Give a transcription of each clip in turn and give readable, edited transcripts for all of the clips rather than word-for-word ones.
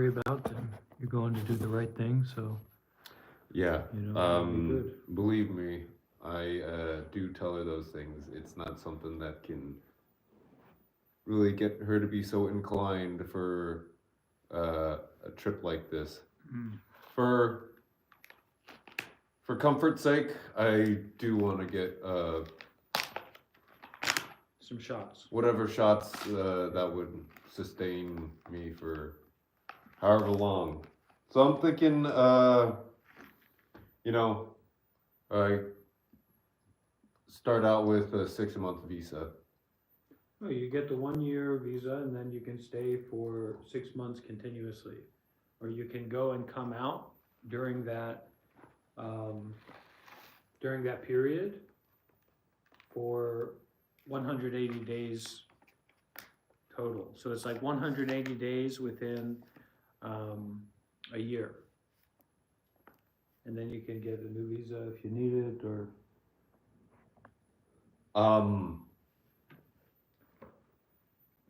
about, and you're going to do the right thing, so, Yeah. it'll be good. Believe me, I do tell her those things. It's not something that can really get her to be so inclined for a trip like this. Mm. For comfort's sake, I do want to get Some shots. whatever shots that would sustain me for however long. So I'm thinking, you know, I start out with a 6 month visa. No, you get the 1 year visa and then you can stay for 6 months continuously. Or you can go and come out during um, that period for 180 days total. So it's like 180 days within a year. And then you can get a new visa if you need it, or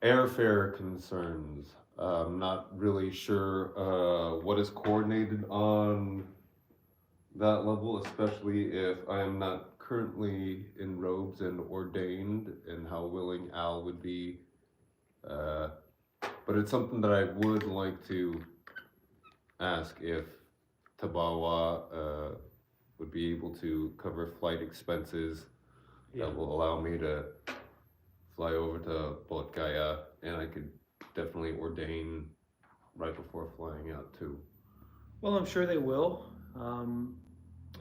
Airfare concerns. I'm not really sure what is coordinated on that level, especially if I am not currently in robes and ordained, and how willing Al would be. But it's something that I would like to ask if Tabawa would be able to cover flight expenses yeah. that will allow me to fly over to Bodh Gaya, and I could definitely ordain right before flying out too. Well, I'm sure they will.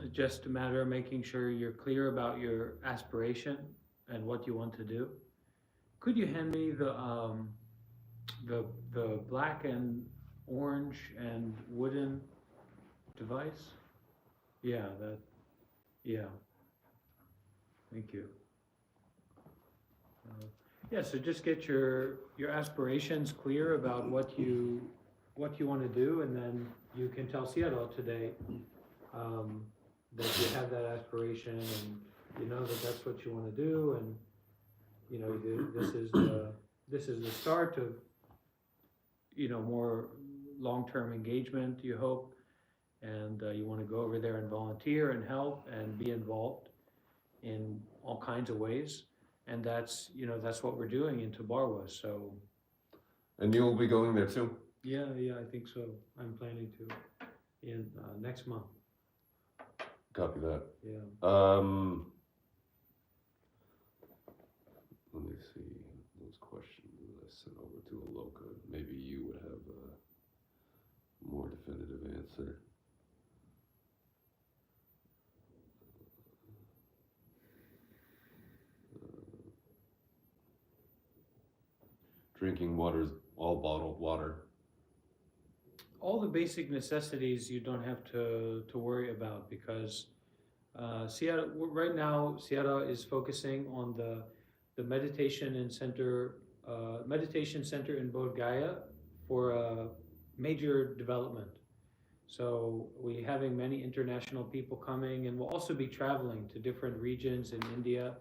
It's just a matter of making sure you're clear about your aspiration and what you want to do. Could you hand me the black and orange and wooden device? Yeah, that. Yeah. Thank you. Yeah, so just get your aspirations clear about what you want to do, and then you can tell Seattle today that you have that aspiration, and you know that that's what you want to do, and you know this is the start of more long-term engagement. You hope, and you want to go over there and volunteer and help and be involved in all kinds of ways. And that's what we're doing in Tabarwa. So And you'll be going there too? yeah, I think so. I'm planning to in next month. Copy that. Yeah. Let me see those questions that I sent over to Aloka. Maybe you would have a more definitive answer. Drinking water is all bottled water. All the basic necessities you don't have to worry about, because Seattle right now Seattle is focusing on the meditation center in Bodh Gaya for a major development. So we having many international people coming, and we'll also be traveling to different regions in India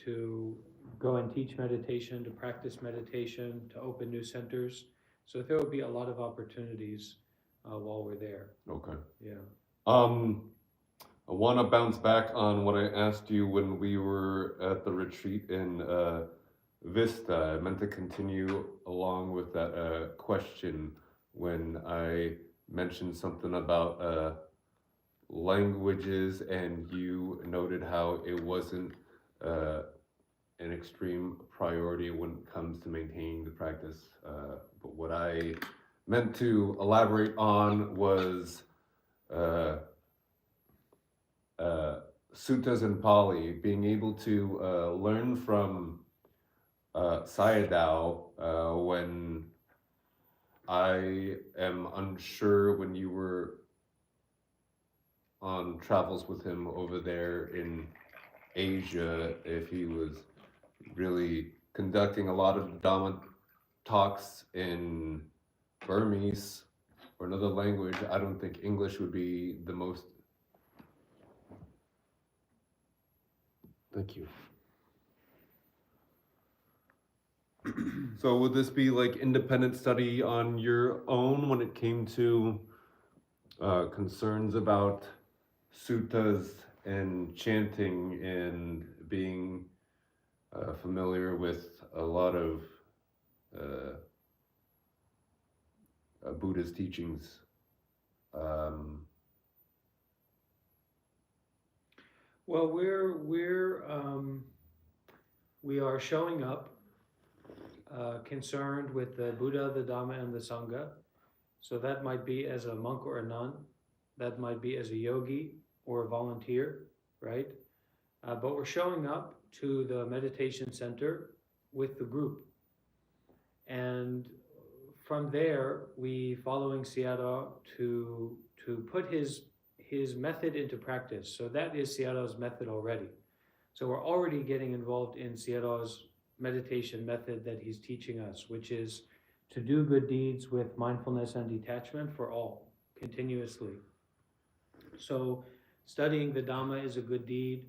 to go and teach meditation, to practice meditation, to open new centers. So there will be a lot of opportunities while we're there. Okay. Yeah. I want to bounce back on what I asked you when we were at the retreat in Vista. I meant to continue along with that question when I mentioned something about languages, and you noted how it wasn't an extreme priority when it comes to maintaining the practice. But what I meant to elaborate on was suttas and Pali, being able to learn from Sayadaw when I am unsure, when you were on travels with him over there in Asia, if he was really conducting a lot of Dhamma talks in Burmese or another language. I don't think English would be the most. Thank you. So would this be like independent study on your own when it came to concerns about suttas and chanting and being familiar with a lot of uh, Buddhist teachings? Um, Well, we are showing up concerned with the Buddha, the Dhamma, and the Sangha. So that might be as a monk or a nun, that might be as a yogi or a volunteer, right? But we're showing up to the meditation center with the group. And from there, we following Sayadaw to put his method into practice. So that is Sayadaw's method already. So we're already getting involved in Sayadaw's meditation method that he's teaching us, which is to do good deeds with mindfulness and detachment for all, continuously. So studying the Dhamma is a good deed.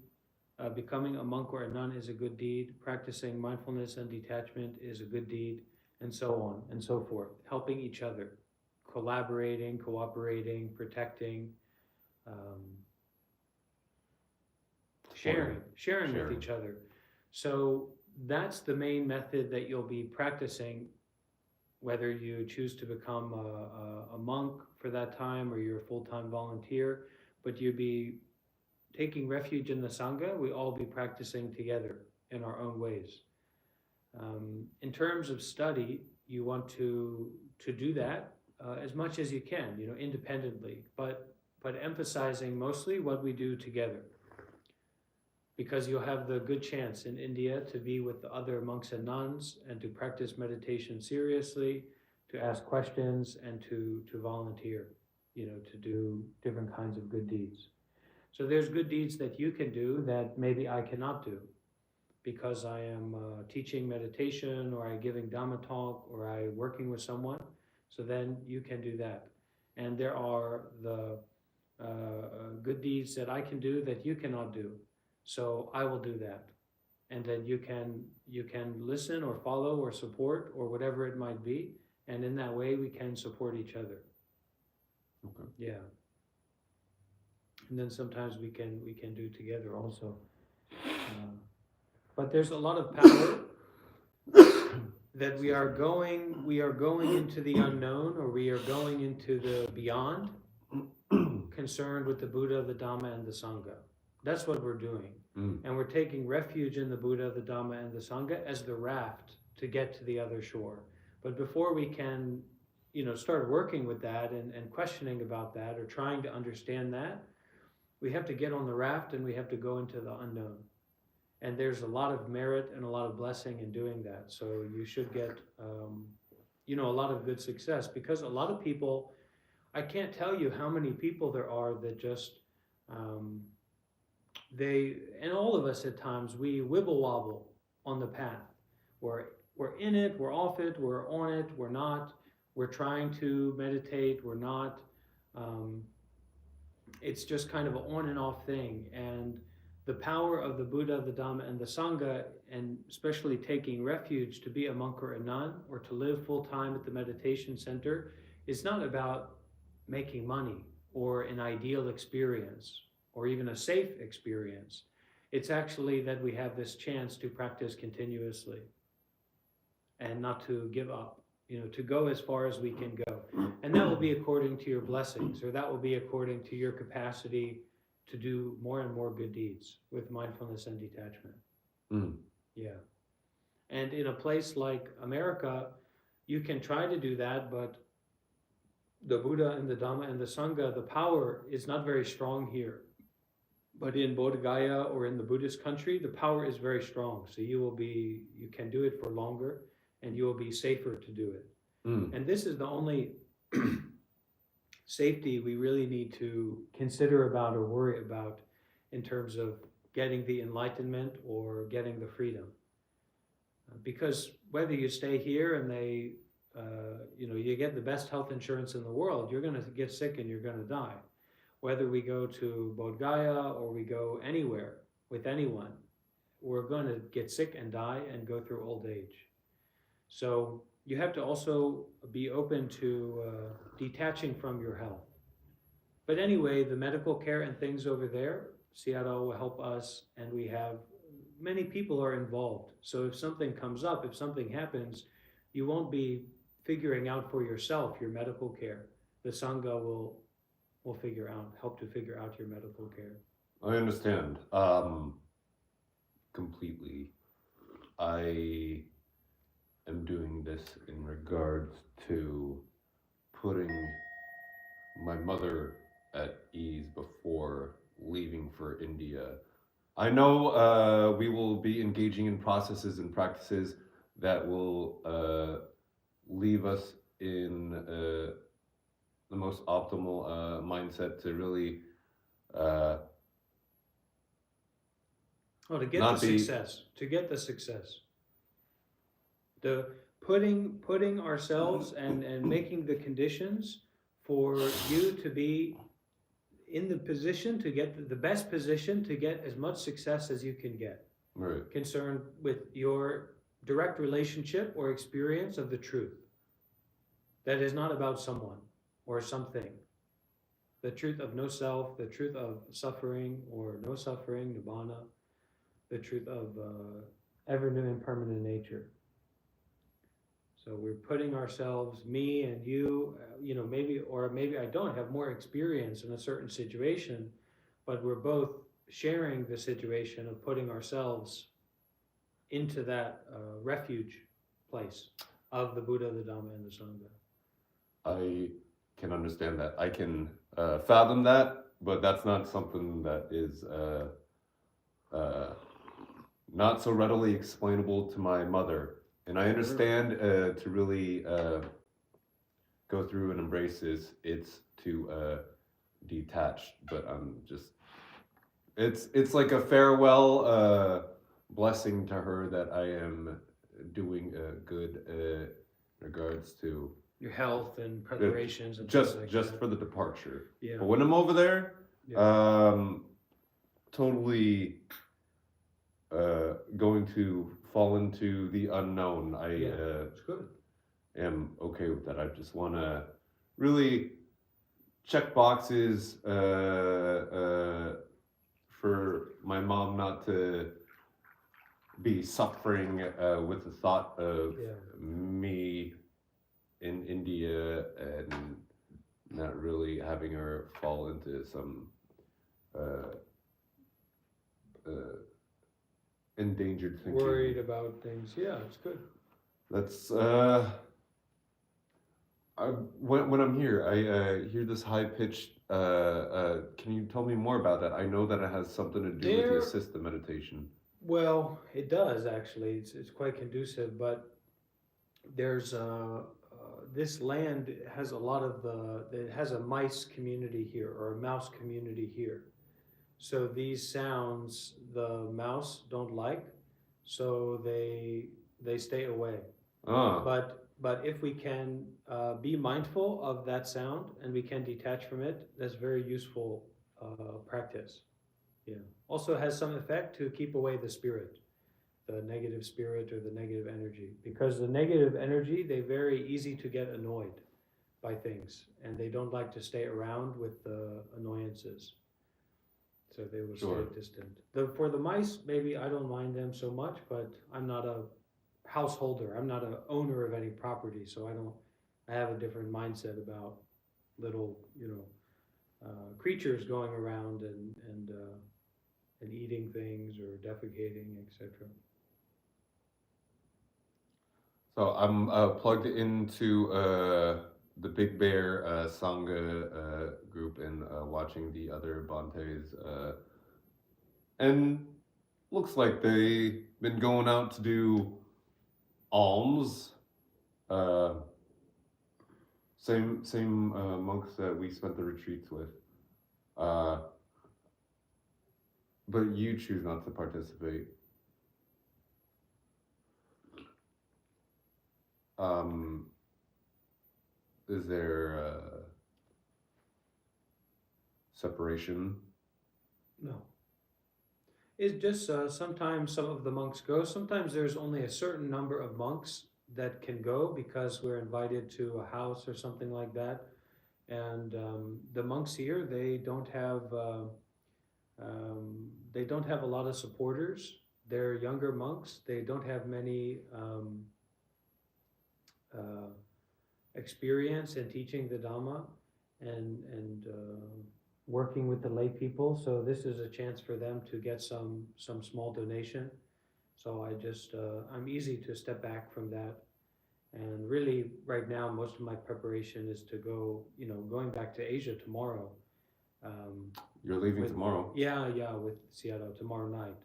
Becoming a monk or a nun is a good deed. Practicing mindfulness and detachment is a good deed, and so on and so forth. Helping each other, collaborating, cooperating, protecting, um, sharing with each other. So that's the main method that you'll be practicing, whether you choose to become a monk for that time or you're a full-time volunteer, but you'll be taking refuge in the Sangha. We all be practicing together in our own ways. In terms of study, you want to do that as much as you can, independently, but emphasizing mostly what we do together, because you'll have the good chance in India to be with the other monks and nuns and to practice meditation seriously, to ask questions and to volunteer, to do different kinds of good deeds. So there's good deeds that you can do that maybe I cannot do because I am teaching meditation or I giving Dhamma talk or I working with someone. So then you can do that. And there are the good deeds that I can do that you cannot do. So I will do that. And then you can listen or follow or support or whatever it might be. And in that way we can support each other. okay. Yeah. And then sometimes we can do together also. But there's a lot of power that we are going into the unknown, or we are going into the beyond, concerned with the Buddha, the Dhamma, and the Sangha. That's what we're doing. And we're taking refuge in the Buddha, the Dhamma, and the Sangha as the raft to get to the other shore. But before we can, start working with that and questioning about that or trying to understand that, we have to get on the raft and we have to go into the unknown. And there's a lot of merit and a lot of blessing in doing that. So you should get, a lot of good success, because a lot of people, I can't tell you how many people there are that just, and all of us at times, we wibble wobble on the path. We're in it, we're off it, we're on it, we're not, we're trying to meditate, we're not. It's just kind of an on and off thing. And the power of the Buddha, the Dhamma, and the Sangha, and especially taking refuge to be a monk or a nun or to live full time at the meditation center, is not about making money or an ideal experience or even a safe experience. It's actually that we have this chance to practice continuously and not to give up, to go as far as we can go. And that will be according to your blessings, or that will be according to your capacity to do more and more good deeds with mindfulness and detachment. Yeah. And in a place like America, you can try to do that, but the Buddha and the Dhamma and the Sangha, the power is not very strong here. But in Bodh Gaya or in the Buddhist country, the power is very strong. So you can do it for longer and you will be safer to do it. And this is the only safety we really need to consider about or worry about in terms of getting the enlightenment or getting the freedom. Because whether you stay here and you get the best health insurance in the world, you're going to get sick and you're going to die. Whether we go to Bodh Gaya or we go anywhere with anyone, we're going to get sick and die and go through old age. So you have to also be open to detaching from your health. But anyway, the medical care and things over there, Seattle will help us, and we have many people are involved. So if something comes up, if something happens, you won't be figuring out for yourself your medical care. The Sangha will figure out, help to figure out your medical care. I understand. Completely. I am doing this in regards to putting my mother at ease before leaving for India. I know we will be engaging in processes and practices that will leave us in the most optimal mindset to really uh, Oh, to get the not be. success, to get the success. The putting ourselves and making the conditions for you to be in the position to get the best position to get as much success as you can get, Right. concerned with your direct relationship or experience of the truth. That is not about someone or something. The truth of no self, the truth of suffering or no suffering, nibbana, the truth of ever new and permanent nature. So we're putting ourselves, me and you, maybe I don't have more experience in a certain situation, but we're both sharing the situation of putting ourselves into that refuge place of the Buddha, the Dhamma, and the Sangha. I can understand that. I can fathom that, but that's not something that is uh, not so readily explainable to my mother. And I understand to really go through and embrace this, it's to detach. But I'm just, it's like a farewell blessing to her that I am doing good regards to Your health and preparations and just things like just that. for the departure. Yeah. But when I'm over there, Yeah. totally going to fall into the unknown. I It's good. am okay with that. I just want to really check boxes for my mom not to be suffering with the thought of Yeah. me in India and not really having her fall into some uh, endangered thinking. Worried about things. Yeah, it's good. That's when I'm here, I hear this high pitched. Can you tell me more about that? I know that it has something to do with the assisted meditation. Well, it does actually. It's quite conducive, but there's this land has a lot of it has a mice community here or a mouse community here. So these sounds the mouse don't like, so they stay away. Ah, But if we can be mindful of that sound and we can detach from it, that's very useful practice. Yeah. Also has some effect to keep away the spirit, the negative spirit or the negative energy. Because the negative energy, they're very easy to get annoyed by things and they don't like to stay around with the annoyances. So they will Sure. stay distant. For the mice, maybe I don't mind them so much, but I'm not a householder. I'm not an owner of any property, so I have a different mindset about little, creatures going around and eating things or defecating, etc. so I'm plugged into the Big Bear Sangha group and watching the other Bantes, and looks like they've been going out to do alms. Uh, same monks that we spent the retreats with. Uh, but you choose not to participate. Is there separation? No. It's just sometimes some of the monks go. Sometimes there's only a certain number of monks that can go because we're invited to a house or something like that. And the monks here, they don't have a lot of supporters. They're younger monks. They don't have many uh, experience in teaching the Dhamma and working with the lay people. So this is a chance for them to get some small donation. So I'm easy to step back from that. And really, right now, most of my preparation is to go, going back to Asia tomorrow. Um, You're leaving with tomorrow. yeah, with Seattle tomorrow night,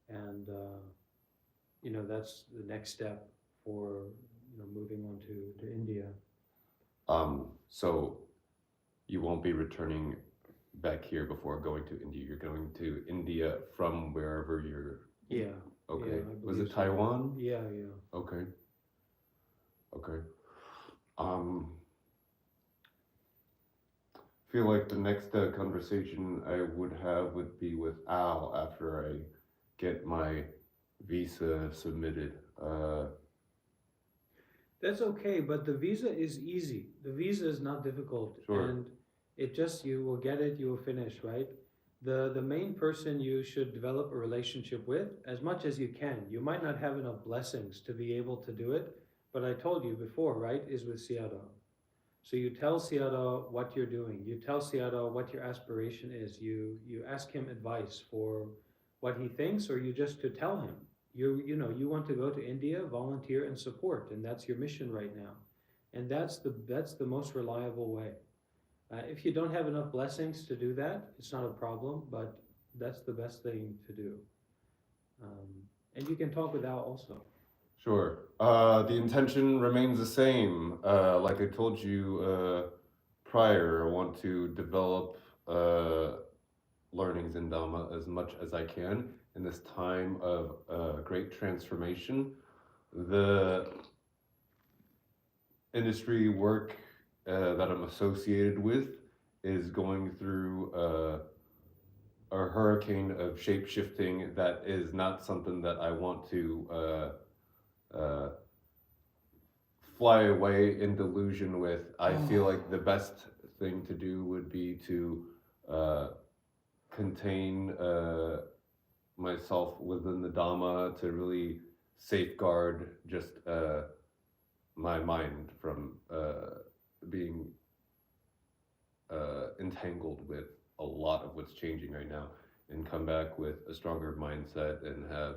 and that's the next step for moving on to India. So you won't be returning back here before going to India. You're going to India from wherever you're. Yeah. Okay. Yeah, I Was believe it so. Taiwan? Yeah. Okay. Okay. Um, feel like the next conversation I would have would be with Al after I get my visa submitted. That's okay, but the visa is easy. The visa is not difficult, Sure. and you will get it, you will finish, right? The main person you should develop a relationship with as much as you can. You might not have enough blessings to be able to do it, but I told you before, right? Is with Sayadaw. So you tell Sayadaw what you're doing. You tell Sayadaw what your aspiration is. You ask him advice for what he thinks, or you just to tell him. You want to go to India, volunteer and support, and that's your mission right now. And that's the most reliable way. If you don't have enough blessings to do that, it's not a problem, but that's the best thing to do. And you can talk with Al also. Sure. The intention remains the same. Like I told you prior, I want to develop learnings in Dhamma as much as I can in this time of great transformation. The industry work that I'm associated with is going through a hurricane of shape shifting that is not something that I want to fly away in delusion with. I feel like the best thing to do would be to contain myself within the Dhamma to really safeguard just my mind from being entangled with a lot of what's changing right now, and come back with a stronger mindset and have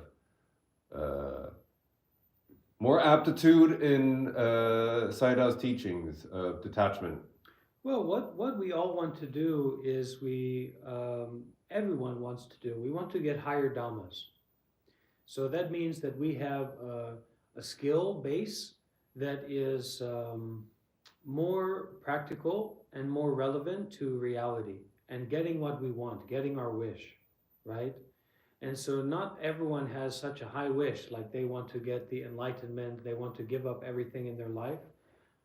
more aptitude in Sayadaw's teachings of detachment. Well, what we all want to do is everyone wants to do. We want to get higher dhammas. So that means that we have a skill base that is more practical and more relevant to reality and getting what we want, getting our wish, right? And so not everyone has such a high wish, like they want to get the enlightenment, they want to give up everything in their life.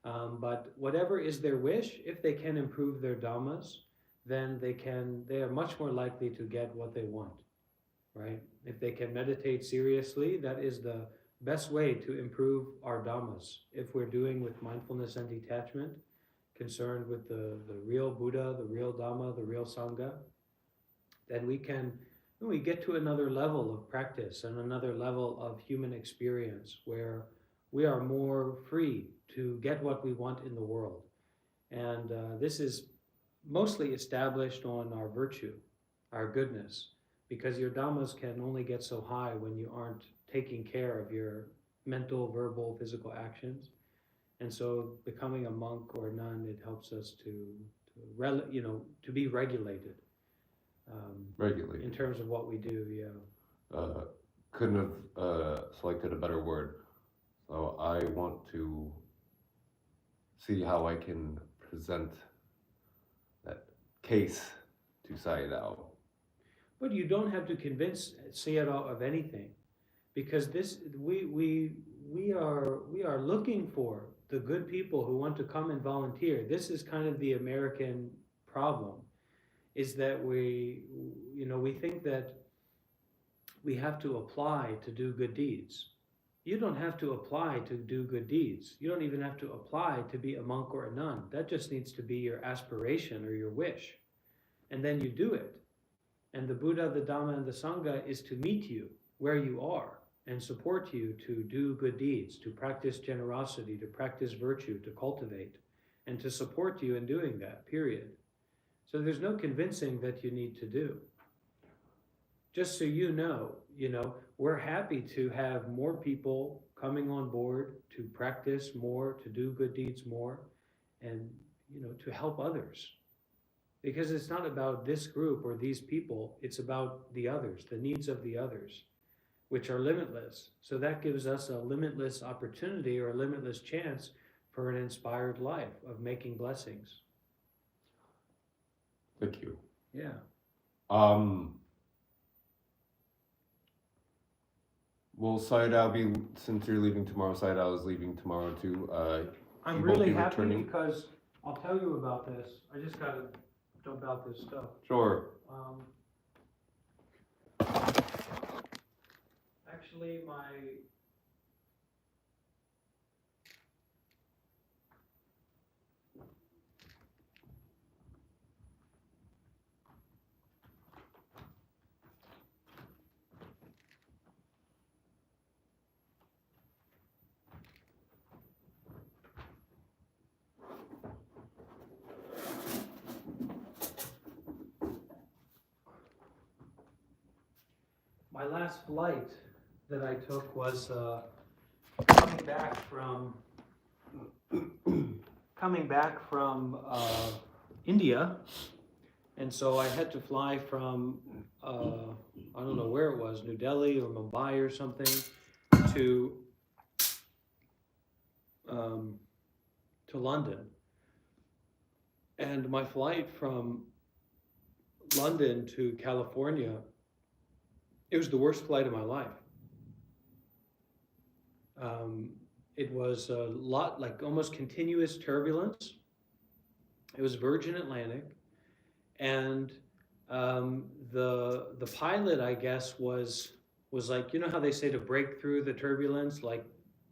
But whatever is their wish, if they can improve their dhammas, then they are much more likely to get what they want, right? If they can meditate seriously, that is the best way to improve our dhammas. If we're doing with mindfulness and detachment, concerned with the real Buddha, the real Dhamma, the real Sangha, then we get to another level of practice and another level of human experience where we are more free to get what we want in the world. And this is mostly established on our virtue, our goodness, because your dhammas can only get so high when you aren't taking care of your mental, verbal, physical actions. And so becoming a monk or a nun, it helps us to be regulated Regulated. in terms of what we do, yeah. Couldn't have selected a better word. So I want to see how I can present that case to Sayadaw. But you don't have to convince Sayadaw of anything, because we are looking for the good people who want to come and volunteer. This is kind of the American problem, is that we think that we have to apply to do good deeds, You don't have to apply to do good deeds. You don't even have to apply to be a monk or a nun. That just needs to be your aspiration or your wish. And then you do it. And the Buddha, the Dhamma, and the Sangha is to meet you where you are and support you to do good deeds, to practice generosity, to practice virtue, to cultivate, and to support you in doing that, period. So there's no convincing that you need to do. Just so you know, we're happy to have more people coming on board to practice more, to do good deeds more, and, to help others. Because it's not about this group or these people, it's about the others, the needs of the others, which are limitless. So that gives us a limitless opportunity or a limitless chance for an inspired life of making blessings. Thank you. Yeah. Will Sayadaw be, since you're leaving tomorrow, Sayadaw is leaving tomorrow too. I'm he won't really be happy returning? because I'll tell you about this. I just gotta dump out this stuff. Sure. Actually, my last flight that I took was coming back from India, and so I had to fly from I don't know where it was, New Delhi or Mumbai or something, to London. And my flight from London to California, it was the worst flight of my life. It was a lot, like almost continuous turbulence. It was Virgin Atlantic, and the pilot, I guess, was like, how they say to break through the turbulence, like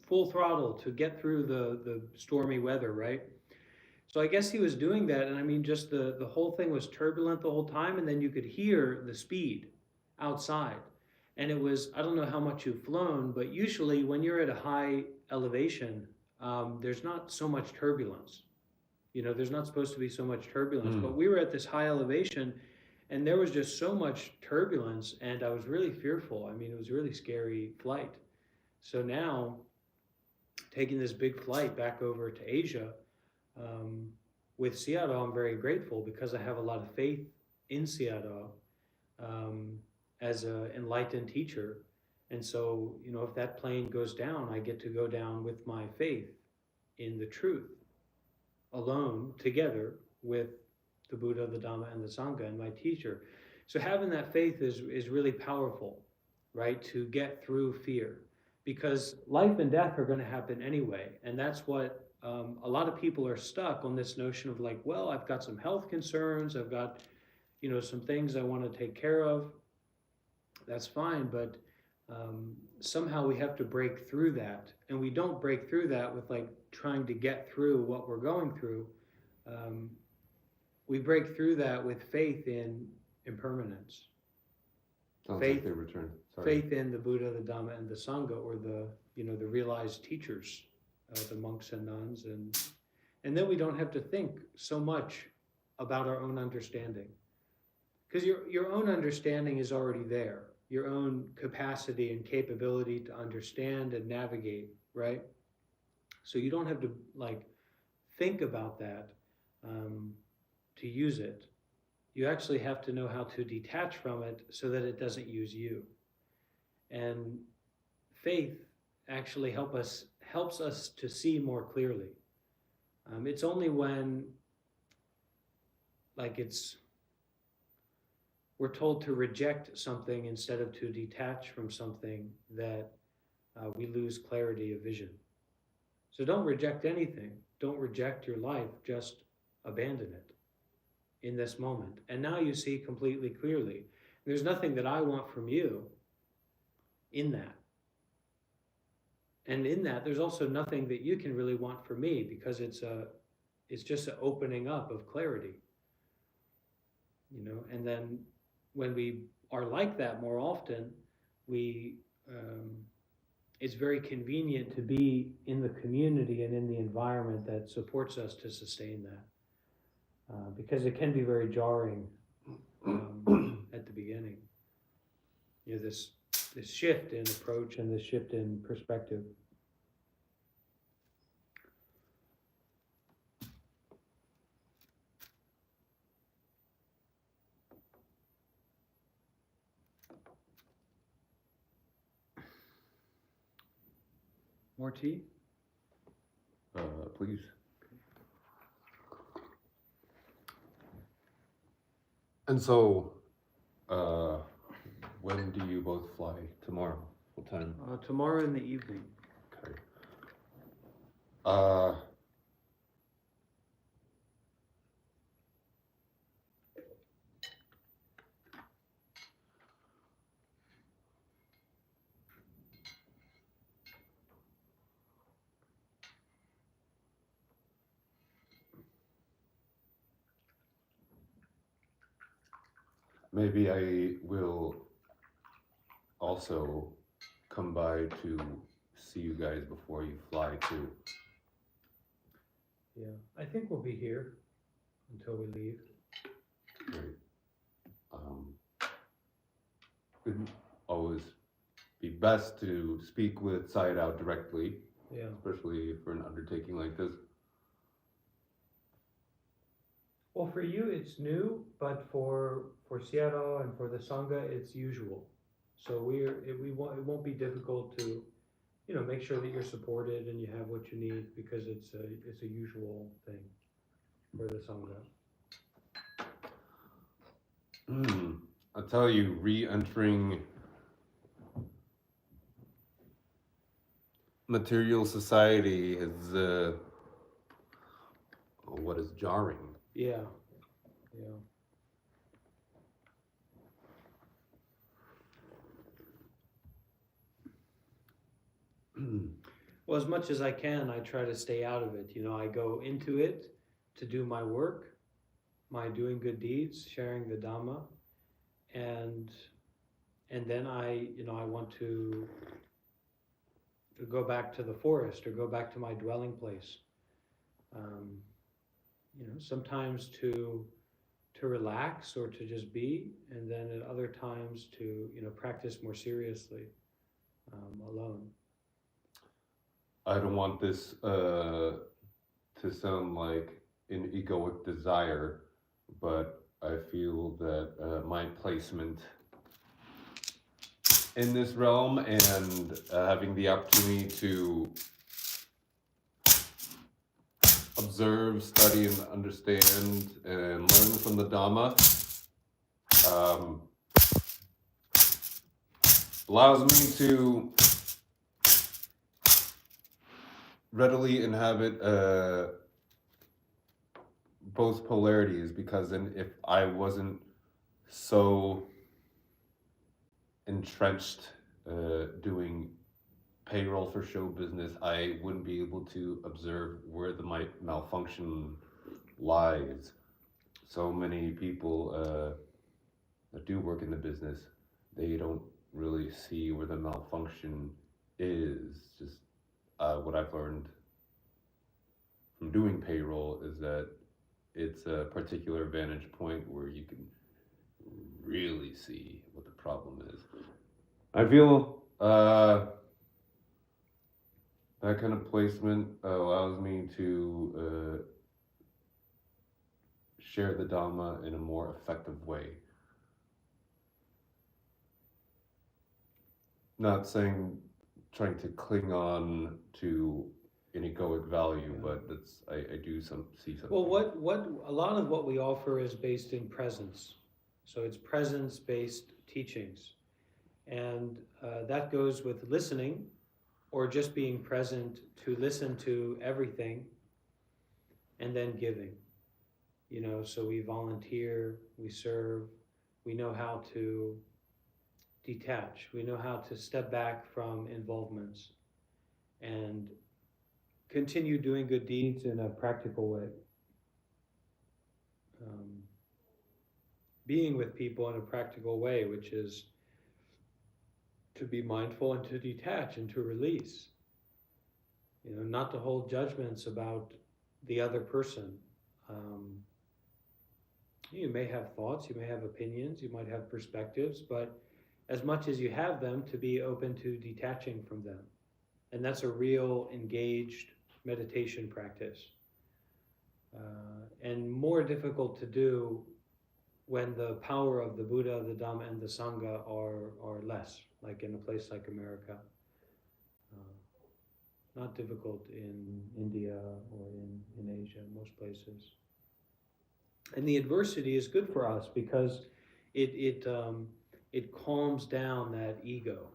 full throttle to get through the stormy weather, right? So I guess he was doing that, and I mean, just the whole thing was turbulent the whole time, and then you could hear the speed outside. And it was, I don't know how much you've flown, but usually when you're at a high elevation, there's not so much turbulence. There's not supposed to be so much turbulence, but we were at this high elevation and there was just so much turbulence and I was really fearful. I mean, it was a really scary flight. So now, taking this big flight back over to Asia, with Sayadaw, I'm very grateful because I have a lot of faith in Sayadaw. As an enlightened teacher. And so, if that plane goes down, I get to go down with my faith in the truth, alone, together with the Buddha, the Dhamma, and the Sangha, and my teacher. So having that faith is really powerful, right? To get through fear. Because life and death are going to happen anyway. And that's what a lot of people are stuck on, this notion of like, well, I've got some health concerns, I've got, some things I want to take care of. That's fine, but somehow we have to break through that. And we don't break through that with like trying to get through what we're going through. We break through that with faith in impermanence. Sounds faith, like they returned. Sorry. Faith in the Buddha, the Dhamma, and the Sangha, or the realized teachers, the monks and nuns. And then we don't have to think so much about our own understanding. Because your own understanding is already there. Your own capacity and capability to understand and navigate, right? So you don't have to like think about that to use it. You actually have to know how to detach from it so that it doesn't use you. And faith actually helps us to see more clearly. It's only when we're told to reject something instead of to detach from something that we lose clarity of vision. So don't reject anything. Don't reject your life. Just abandon it in this moment. And now you see completely clearly. There's nothing that I want from you in that. And in that, there's also nothing that you can really want for me, because it's just an opening up of clarity, and then when we are like that more often, we, it's very convenient to be in the community and in the environment that supports us to sustain that. Because it can be very jarring, at the beginning. This shift in approach and this shift in perspective. More tea? Please. And so, when do you both fly tomorrow? What time? Tomorrow in the evening. Okay. Maybe I will also come by to see you guys before you fly too. Yeah, I think we'll be here until we leave. Great. It'd always be best to speak with Side Out directly, Yeah. especially for an undertaking like this. Well, for you, it's new, but for Seattle and for the Sangha, it's usual. So it won't be difficult to, make sure that you're supported and you have what you need, because it's a usual thing for the Sangha. I tell you, re-entering material society is what is jarring. Yeah, yeah. Well, as much as I can, I try to stay out of it. I go into it to do my work, my doing good deeds, sharing the Dhamma, and then I want to go back to the forest or go back to my dwelling place. Sometimes to relax or to just be, and then at other times to practice more seriously, alone. I don't want this to sound like an egoic desire, but I feel that my placement in this realm and having the opportunity to observe, study, and understand and learn from the Dhamma allows me to readily inhabit both polarities, because then if I wasn't so entrenched doing payroll for show business, I wouldn't be able to observe where the malfunction lies. So many people that do work in the business, they don't really see where the malfunction is. Just what I've learned from doing payroll is that it's a particular vantage point where you can really see what the problem is. I feel that kind of placement allows me to share the Dhamma in a more effective way. Not saying trying to cling on to an egoic value, but I do see something. Well, what a lot of what we offer is based in presence, so it's presence-based teachings, and that goes with listening, or just being present to listen to everything, and then giving. So we volunteer, we serve, we know how to detach, we know how to step back from involvements, and continue doing good deeds in a practical way. Being with people in a practical way, which is to be mindful and to detach and to release. Not to hold judgments about the other person. You may have thoughts, you may have opinions, you might have perspectives, but as much as you have them, to be open to detaching from them. And that's a real engaged meditation practice. And more difficult to do when the power of the Buddha, the Dhamma, and the Sangha are less, like in a place like America. Not difficult in India or in Asia, most places. And the adversity is good for us because it calms down that ego.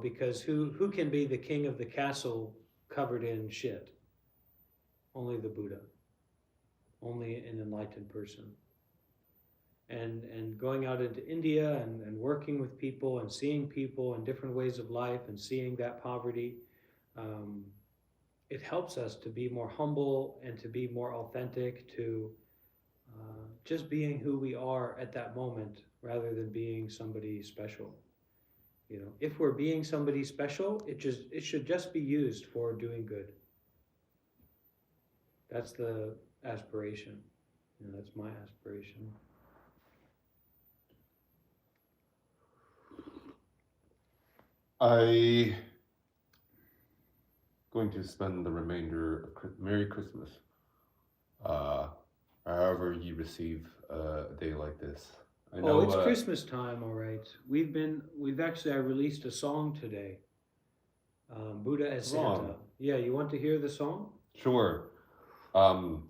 Because who can be the king of the castle covered in shit? Only the Buddha. Only an enlightened person. And going out into India and working with people and seeing people and different ways of life and seeing that poverty, it helps us to be more humble and to be more authentic, to just being who we are at that moment rather than being somebody special. If we're being somebody special, it should just be used for doing good. That's the aspiration. That's my aspiration. I going to spend the remainder of Merry Christmas. However you receive a day like this. I know it's Christmas time, all right. I released a song today. Buddha as Santa. Yeah, you want to hear the song? Sure. Come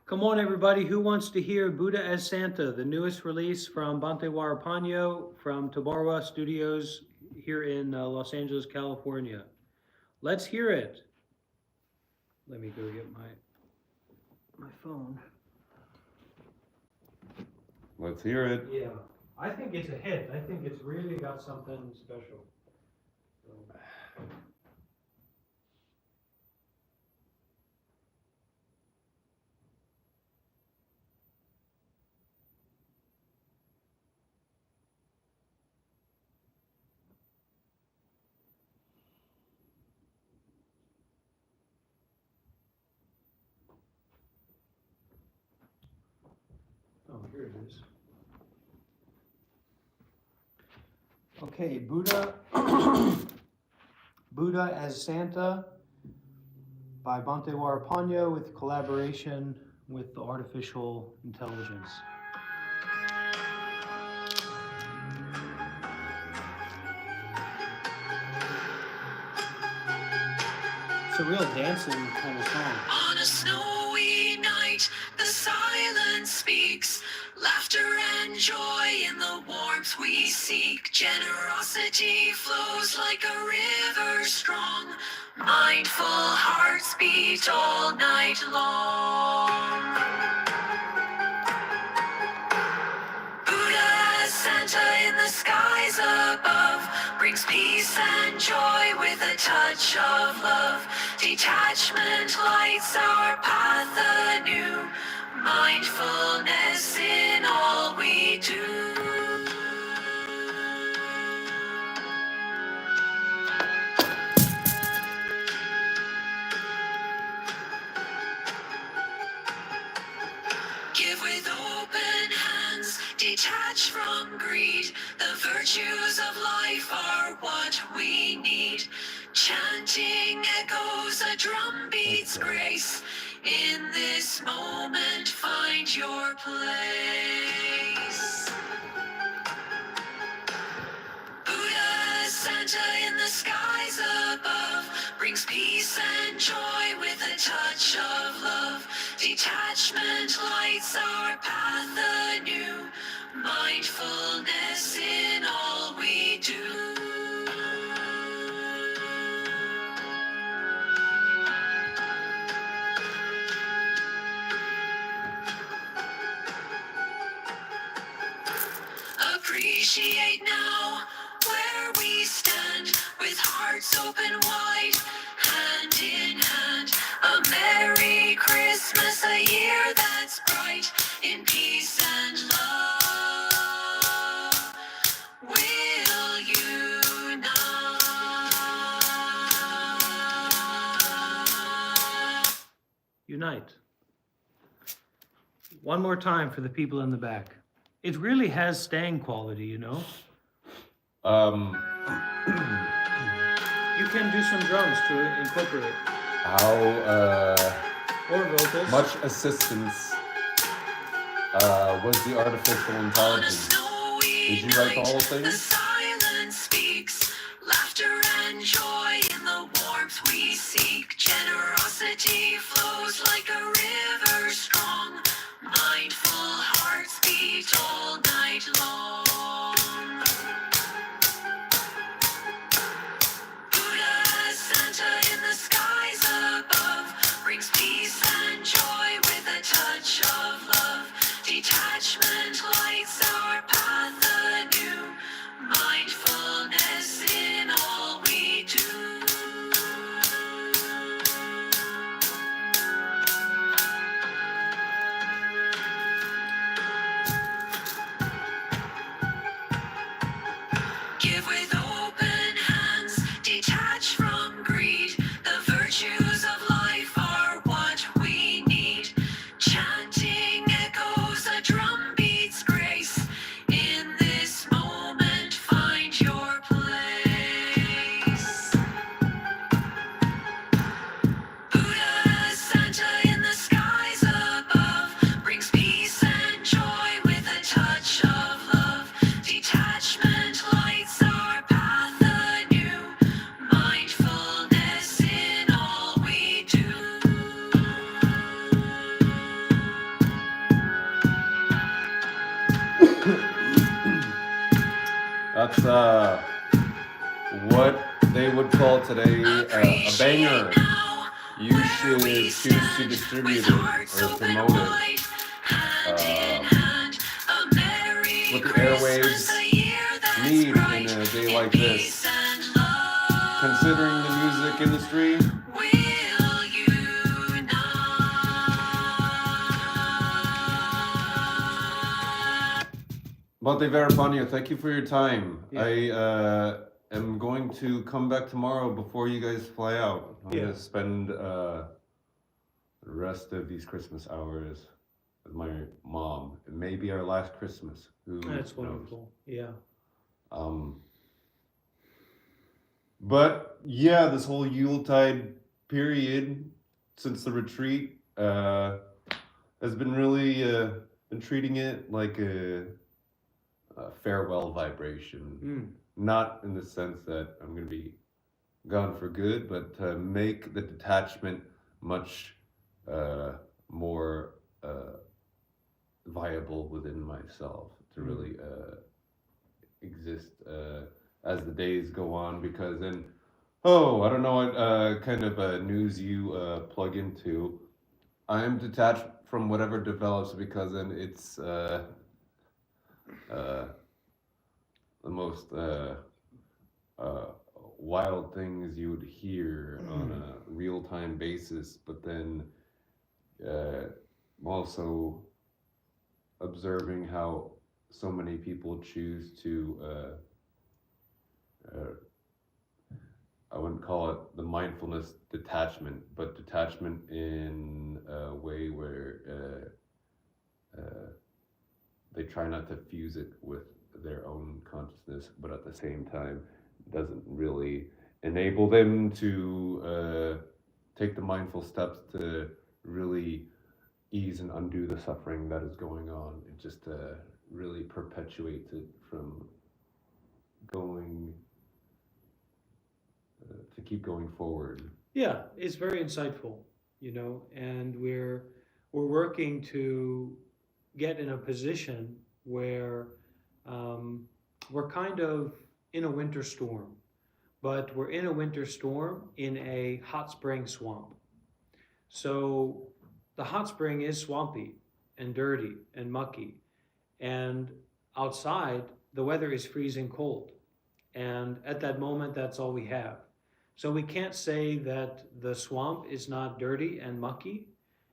on, everybody. Who wants to hear Buddha as Santa, the newest release from Bhante Warapanyo from Tabarwa Studios here in Los Angeles, California? Let's hear it. Let me go get my phone. Let's hear it. Yeah, I think it's a hit. I think it's really got something special. Oh, here it is. Okay, Buddha as Santa by Bhante Warapanyo with collaboration with the artificial intelligence. It's a real dancing kind of song. On a snowy night, the silence speaks. Laughter and joy in the warmth we seek. Generosity flows like a river strong. Mindful hearts beat all night long. Buddha as Santa in the skies above brings peace and joy with a touch of love. Detachment lights our path anew. Mindfulness in all we do. Give with open hands, detach from greed. The virtues of life are what we need. Chanting echoes, a drum beats grace. In this moment, find your place. Buddha, Santa in the skies above, brings peace and joy with a touch of love. Detachment lights our path anew. Mindfulness in all we do. Appreciate now where we stand. hearts open wide, hand in hand. A Merry Christmas, a year that's bright, in peace and love. Will unite. Unite. One more time for the people in the back. It really has staying quality, you know? You can do some drums to incorporate. How Or vocals. much assistance was the artificial On a intelligence? snowy Did you write the night, whole the thing? silence speaks, laughter and joy in the warmth we seek. Generosity flows like a river strong, mindful hearts beat all night long. Buddha, Santa in the skies above, brings peace and joy with a touch of love. Detachment lights our path anew, mindfulness in all we do. Give with open hands, detach from greed. The virtues of life are what we need. Chanting echoes, a drum beats grace. In this moment, find your place. Buddha, Santa in the skies above, brings peace and joy with a touch of love. Detachment lights our path anew, mindfulness in all we do. That's what they would call today a banger. You should choose to distribute it or promote it. What the airwaves need in a day like this. Considering the music industry, Bhante Varapanya, thank you for your time. Yeah. I am going to come back tomorrow before you guys fly out. I'm Yeah. going to spend the rest of these Christmas hours with my mom. It may be our last Christmas. Who That's knows? wonderful. Yeah. But yeah, this whole Yuletide period since the retreat has been really been treating it like a farewell vibration. Not in the sense that I'm going to be gone for good, but to make the detachment much more viable within myself, to really exist as the days go on. Because then, I don't know what kind of news you plug into. I am detached from whatever develops, because then it's the most wild things you would hear on a real-time basis. But then I'm also observing how so many people choose to I wouldn't call it the mindfulness detachment, but detachment in a way where they try not to fuse it with their own consciousness, but at the same time doesn't really enable them to take the mindful steps to really ease and undo the suffering that is going on. It just really perpetuates it from going to keep going forward. Yeah, it's very insightful, and we're working to get in a position where we're kind of in a winter storm, but we're in a winter storm in a hot spring swamp. So the hot spring is swampy and dirty and mucky, and outside the weather is freezing cold. And at that moment, that's all we have. So we can't say that the swamp is not dirty and mucky,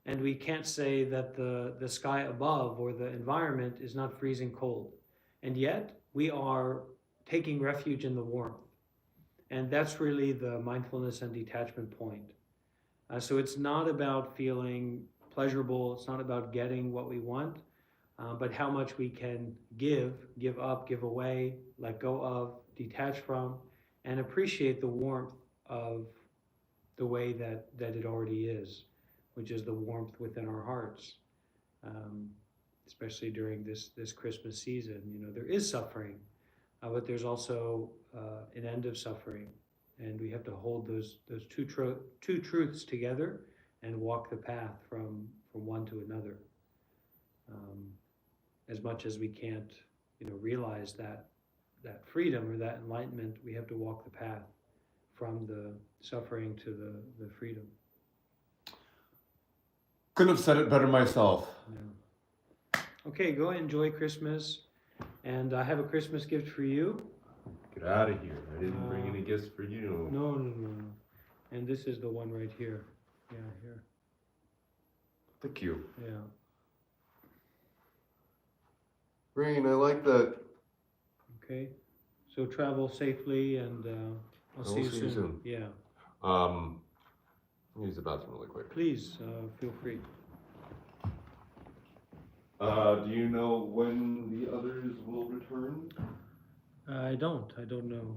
and we can't say that the sky above or the environment is not freezing cold. And yet we are taking refuge in the warmth. And that's really the mindfulness and detachment point. So it's not about feeling pleasurable, it's not about getting what we want, but how much we can give up, give away, let go of, detach from, and appreciate the warmth of the way that it already is, which is the warmth within our hearts. Um, Especially during this Christmas season, there is suffering, but there's also an end of suffering, and we have to hold those two truths together and walk the path from one to another. Um, as much as we can't, realize that freedom or that enlightenment, we have to walk the path from the suffering to the freedom. Couldn't have said it better myself. Yeah. Okay, go enjoy Christmas, and I have a Christmas gift for you. Get out of here. I didn't bring any gifts for you. No. And this is the one right here. Yeah, here. Thank you. Yeah. Rain, I like that. Okay. So travel safely, and I'll see you soon. Yeah. Use the bathroom really quick. Please feel free. Do you know when the others will return? I don't know.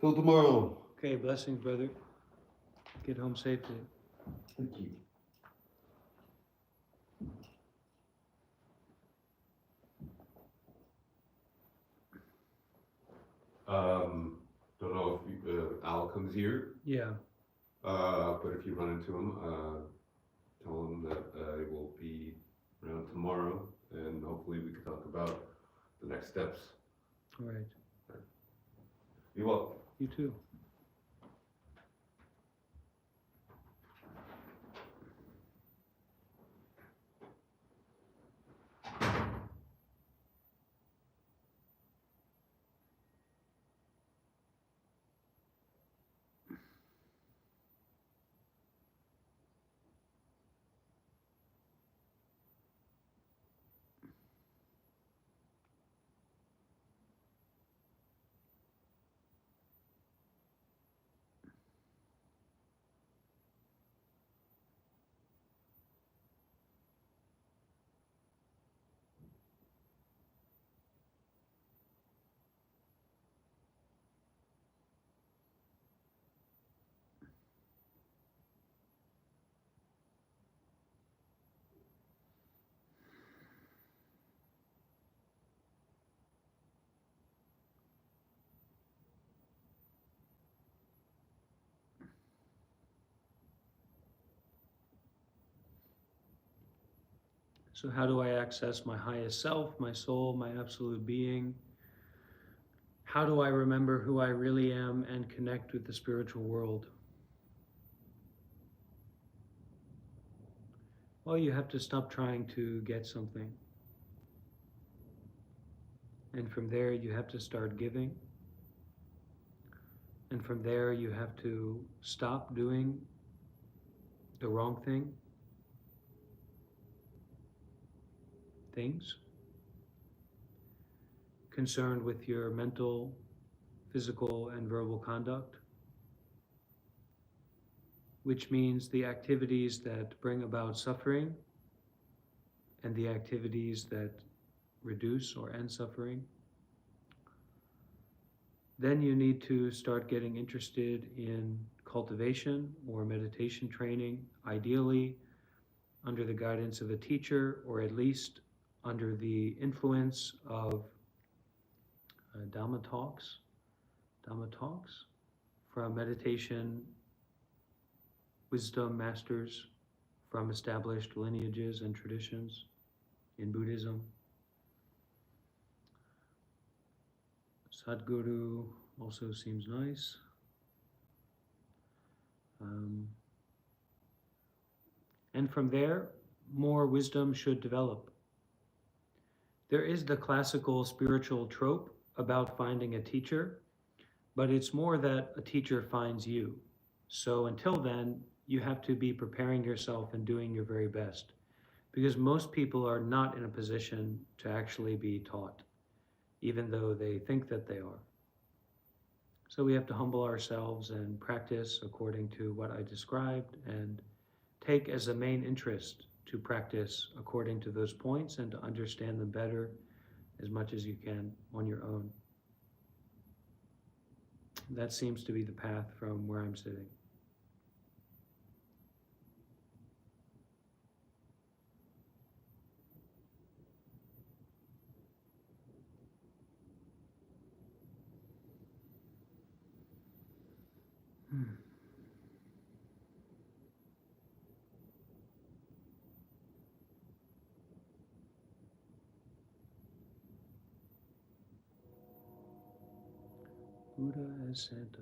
Till tomorrow. Okay, blessings, brother. Get home safely. Thank you. Don't know if Al comes here, Yeah. but if you run into him, tell him that I will be around tomorrow, and hopefully we can talk about the next steps. All right. Be well. You too. So how do I access my highest self, my soul, my absolute being? How do I remember who I really am and connect with the spiritual world? Well, you have to stop trying to get something. And from there, you have to start giving. And from there, you have to stop doing the wrong thing. things, concerned with your mental, physical, and verbal conduct, which means the activities that bring about suffering and the activities that reduce or end suffering. Then you need to start getting interested in cultivation or meditation training, ideally under the guidance of a teacher, or at least under the influence of Dhamma talks from meditation wisdom masters from established lineages and traditions in Buddhism. Sadhguru also seems nice. And from there, more wisdom should develop. There is the classical spiritual trope about finding a teacher, but it's more that a teacher finds you. So until then, you have to be preparing yourself and doing your very best, because most people are not in a position to actually be taught, even though they think that they are. So we have to humble ourselves and practice according to what I described, and take as a main interest to practice according to those points and to understand them better as much as you can on your own. That seems to be the path from where I'm sitting. Buddha as Santa.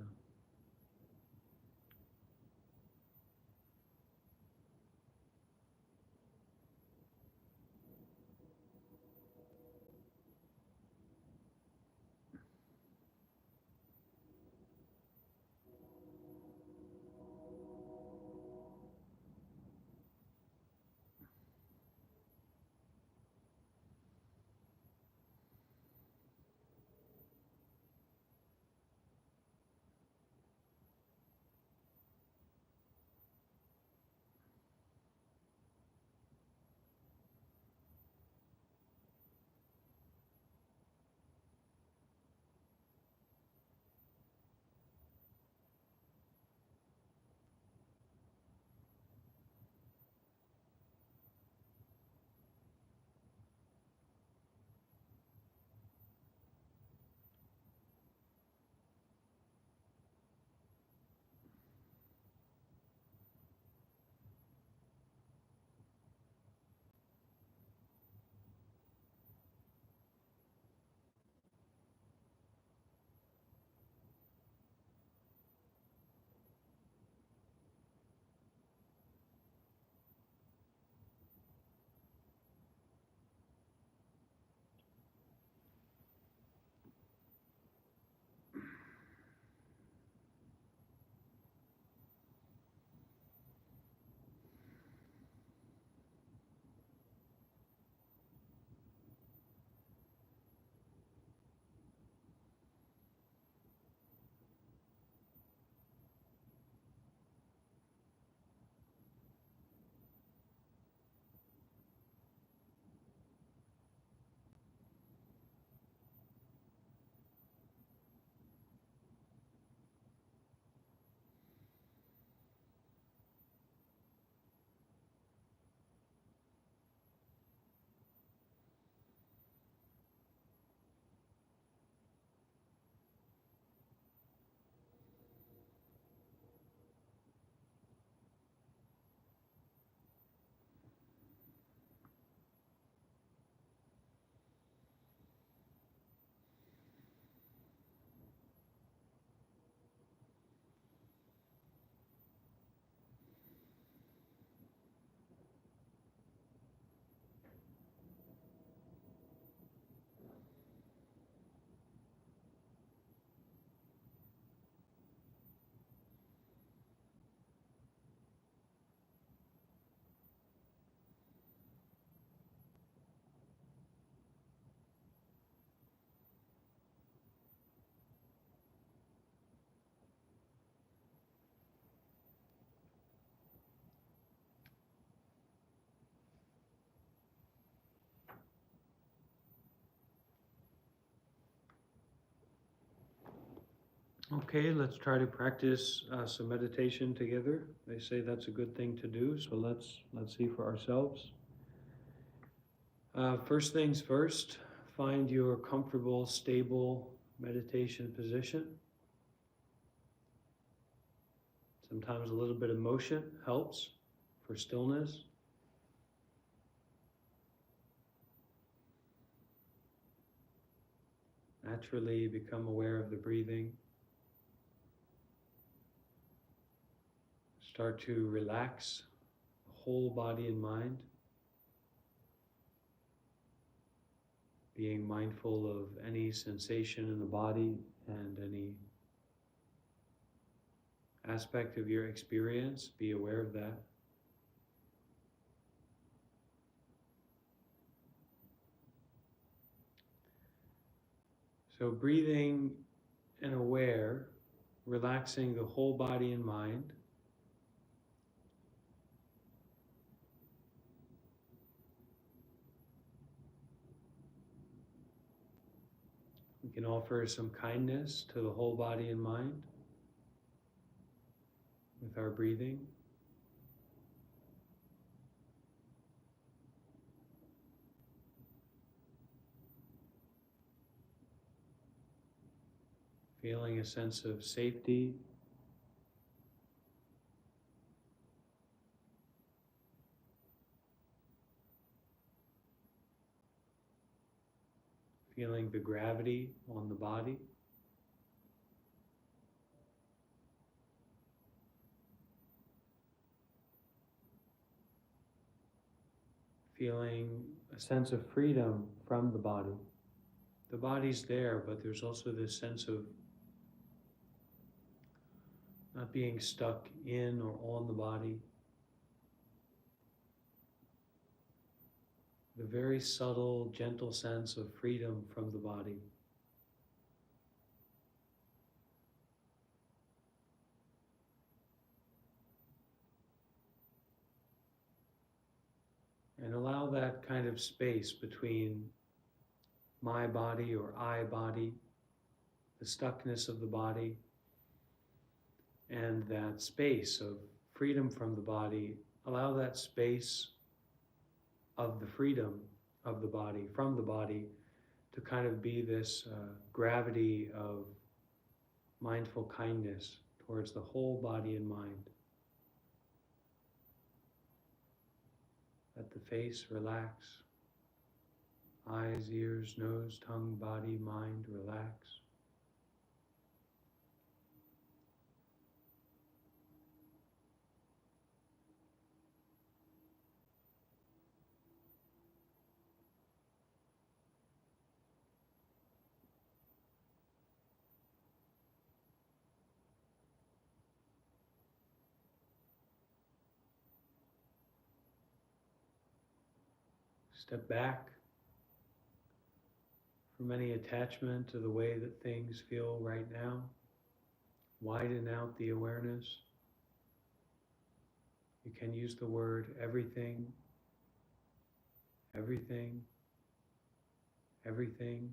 Okay, let's try to practice some meditation together. They say that's a good thing to do, so let's see for ourselves. First things first, find your comfortable, stable meditation position. Sometimes a little bit of motion helps for stillness. Naturally become aware of the breathing. Start to relax the whole body and mind, being mindful of any sensation in the body and any aspect of your experience. Be aware of that. So breathing and aware, relaxing the whole body and mind. We can offer some kindness to the whole body and mind with our breathing. Feeling a sense of safety, feeling the gravity on the body. Feeling a sense of freedom from the body. The body's there, but there's also this sense of not being stuck in or on the body. The very subtle, gentle sense of freedom from the body. And allow that kind of space between my body or I body, the stuckness of the body, and that space of freedom from the body. Allow that space of the freedom of the body, from the body, to kind of be this gravity of mindful kindness towards the whole body and mind. Let the face relax. Eyes, ears, nose, tongue, body, mind, relax. Step back from any attachment to the way that things feel right now. Widen out the awareness. You can use the word everything, everything, everything.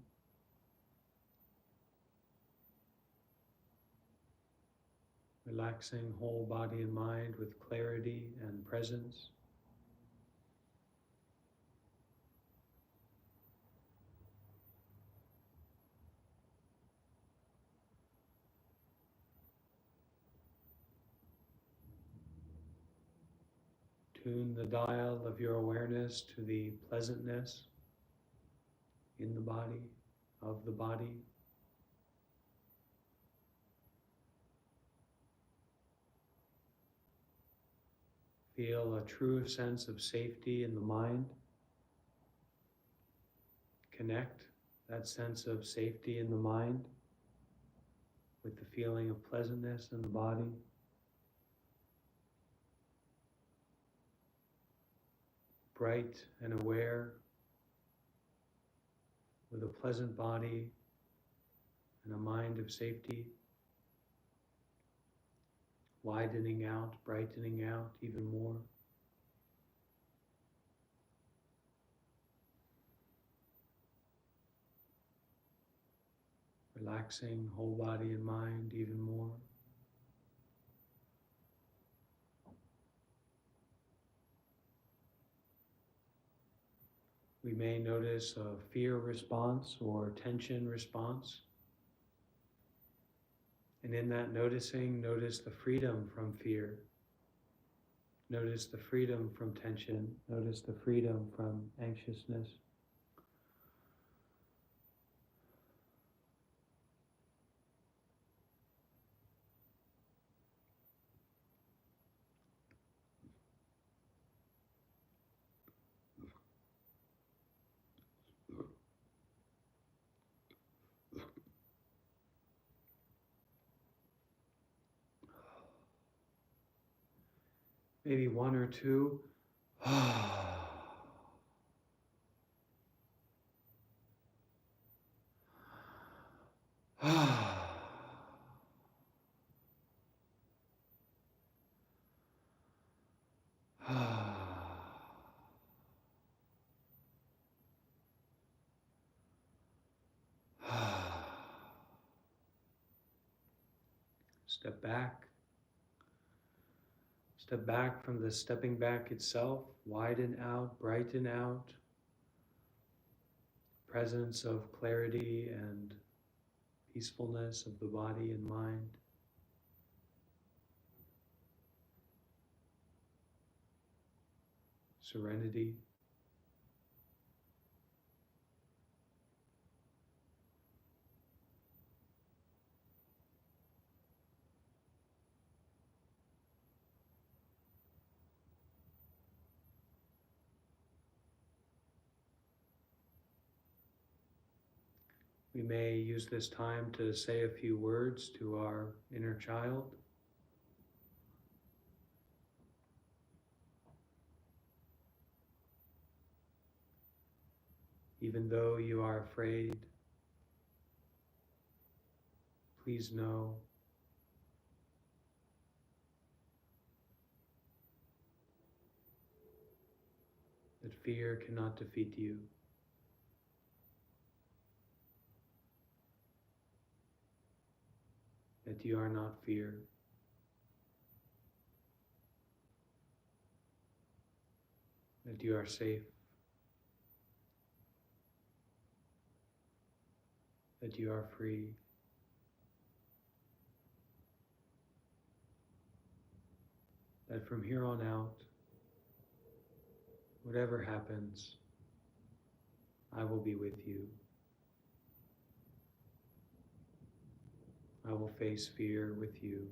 Relaxing whole body and mind with clarity and presence. Tune the dial of your awareness to the pleasantness in the body, of the body. Feel a true sense of safety in the mind. Connect that sense of safety in the mind with the feeling of pleasantness in the body. Bright and aware with a pleasant body and a mind of safety. Widening out, brightening out even more. relaxing whole body and mind even more. We may notice a fear response or tension response. And in that noticing, notice the freedom from fear. Notice the freedom from tension. Notice the freedom from anxiousness. Maybe one or two. Step back. Step back from the stepping back itself. Widen out, brighten out. Presence of clarity and peacefulness of the body and mind. Serenity. We may use this time to say a few words to our inner child. Even though you are afraid, please know that fear cannot defeat you. That you are not fear. That you are safe. That you are free. That from here on out, whatever happens, I will be with you. I will face fear with you.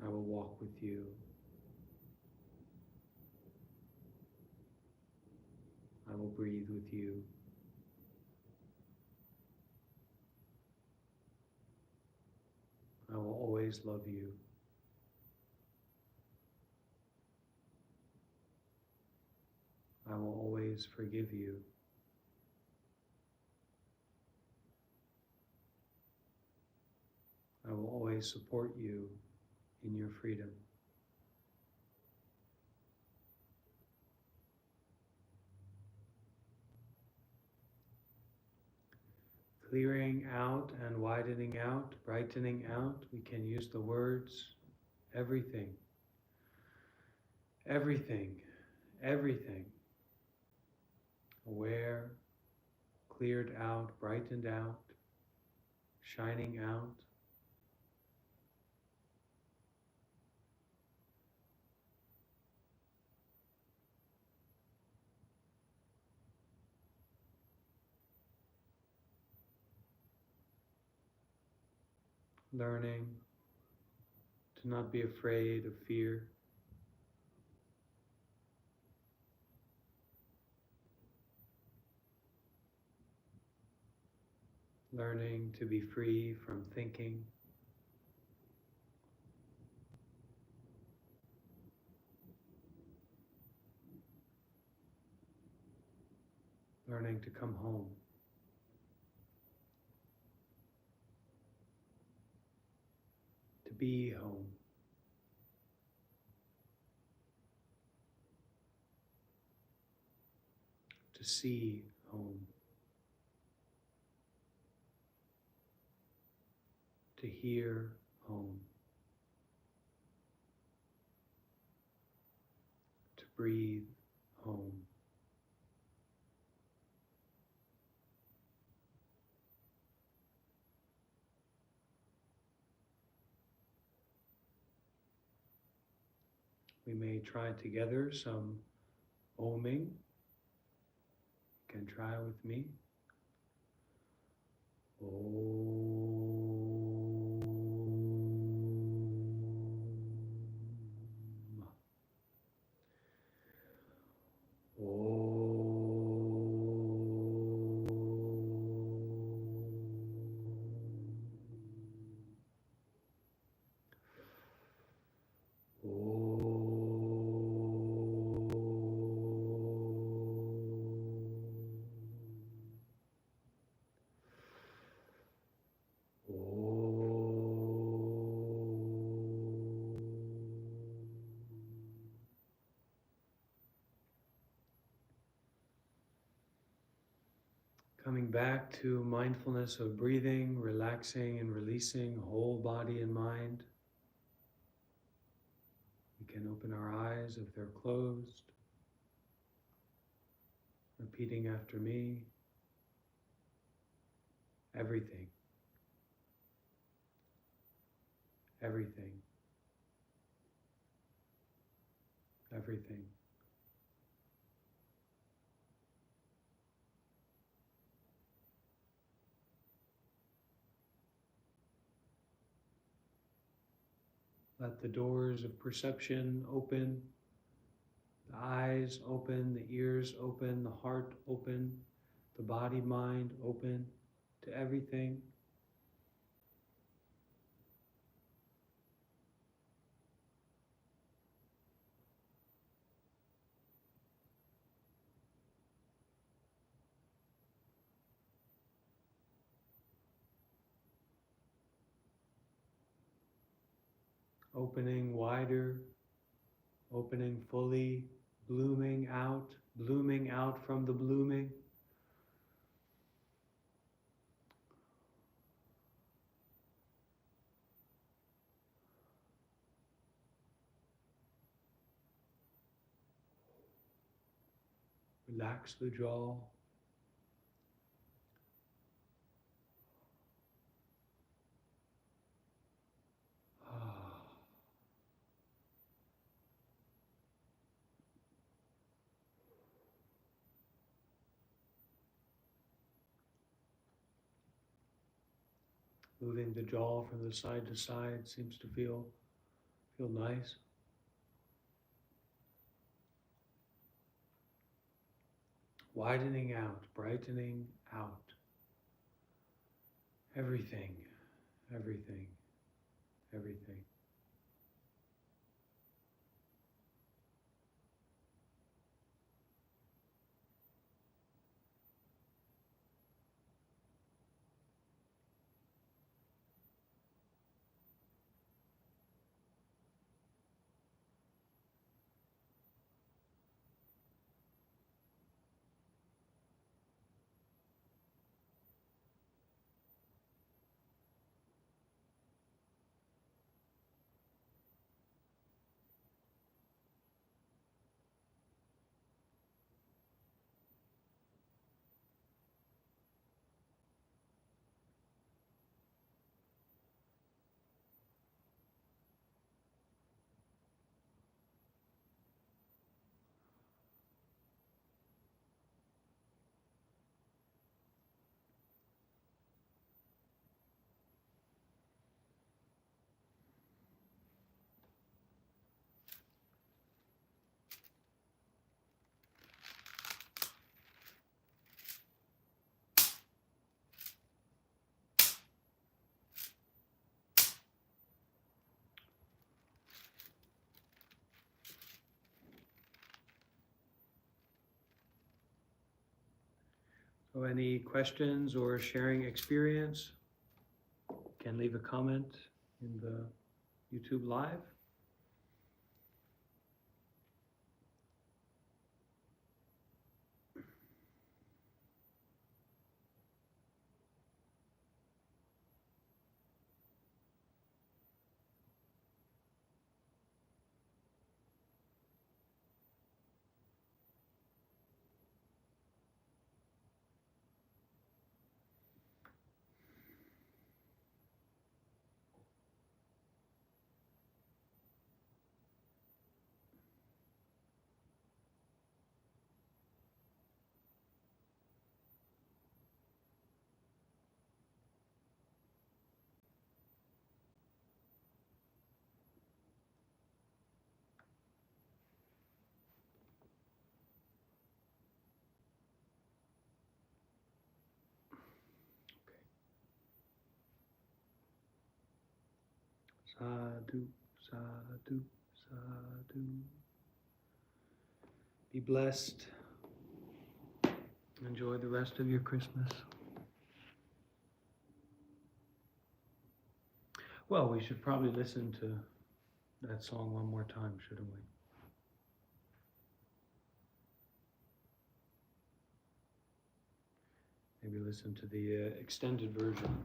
I will walk with you. I will breathe with you. I will always love you. I will always forgive you. I will always support you in your freedom. Clearing out and widening out, brightening out, we can use the words everything, everything, everything. Aware, cleared out, brightened out, shining out. Learning to not be afraid of fear. Learning to be free from thinking. Learning to come home. To be home. To see home. to hear home, to breathe home. We may try together some oming. You can try with me. Coming back to mindfulness of breathing, relaxing and releasing whole body and mind. We can open our eyes if they're closed. Repeating after me. Everything. Everything. Everything. Let the doors of perception open, the eyes open, the ears open, the heart open, the body, mind open to everything. Opening wider, opening fully, blooming out from the blooming. Relax the jaw. Moving the jaw from the side to side seems to feel nice. Widening out, brightening out. Everything, everything, everything. So any questions or sharing experience, can leave a comment in the YouTube Live. Sadhu, sadhu, sadhu. Be blessed. Enjoy the rest of your Christmas. Well, we should probably listen to that song one more time, shouldn't we? Maybe listen to the extended version.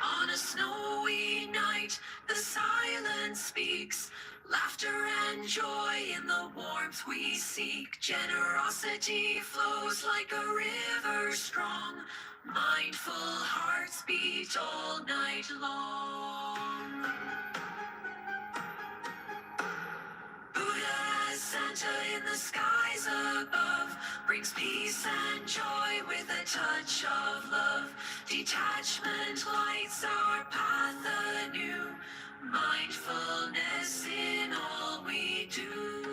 On a snowy night, the silence speaks. Laughter and joy in the warmth we seek. Generosity flows like a river strong. Mindful hearts beat all night long. Buddha as Santa in the skies above brings peace and joy with a touch of love. Detachment lights our path anew. Mindfulness in all we do.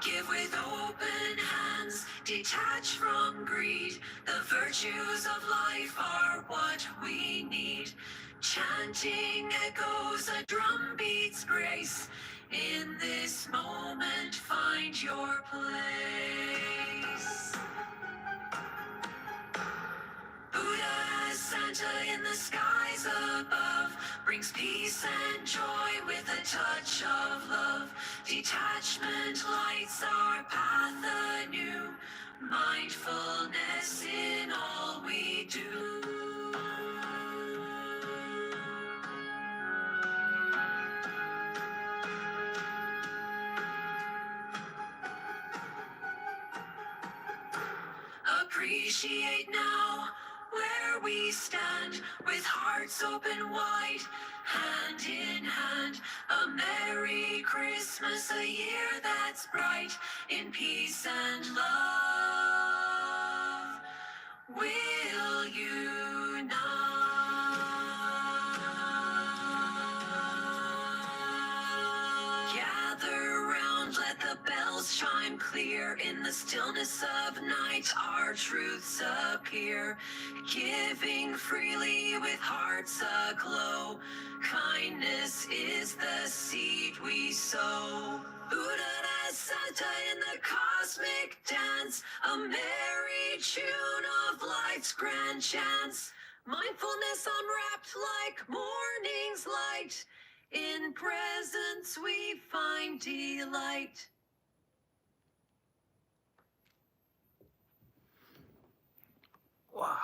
Give with open hands, detach from greed. The virtues of life are what we need. Chanting echoes, a drum beats grace. In this moment, find your place. Buddha as Santa in the skies above brings peace and joy with a touch of love. Detachment lights our path anew. Mindfulness in all we do. Appreciate now where we stand with hearts open wide, hand in hand. A Merry Christmas, a year that's bright in peace and love. Will unite. Gather round, let the bells chime clear. In the stillness of night, our truths appear. Giving freely with hearts aglow. Kindness is the seed we sow. Buddha as Santa in the cosmic dance. A merry tune of life's grand chants. Mindfulness unwrapped like morning's light. In presence we find delight. Wow.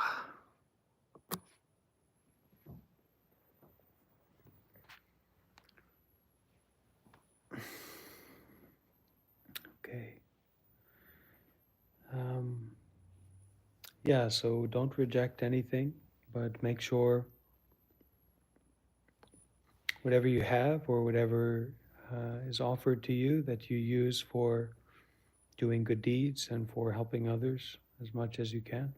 Okay. Yeah, so don't reject anything, but make sure whatever you have or whatever is offered to you that you use for doing good deeds and for helping others as much as you can.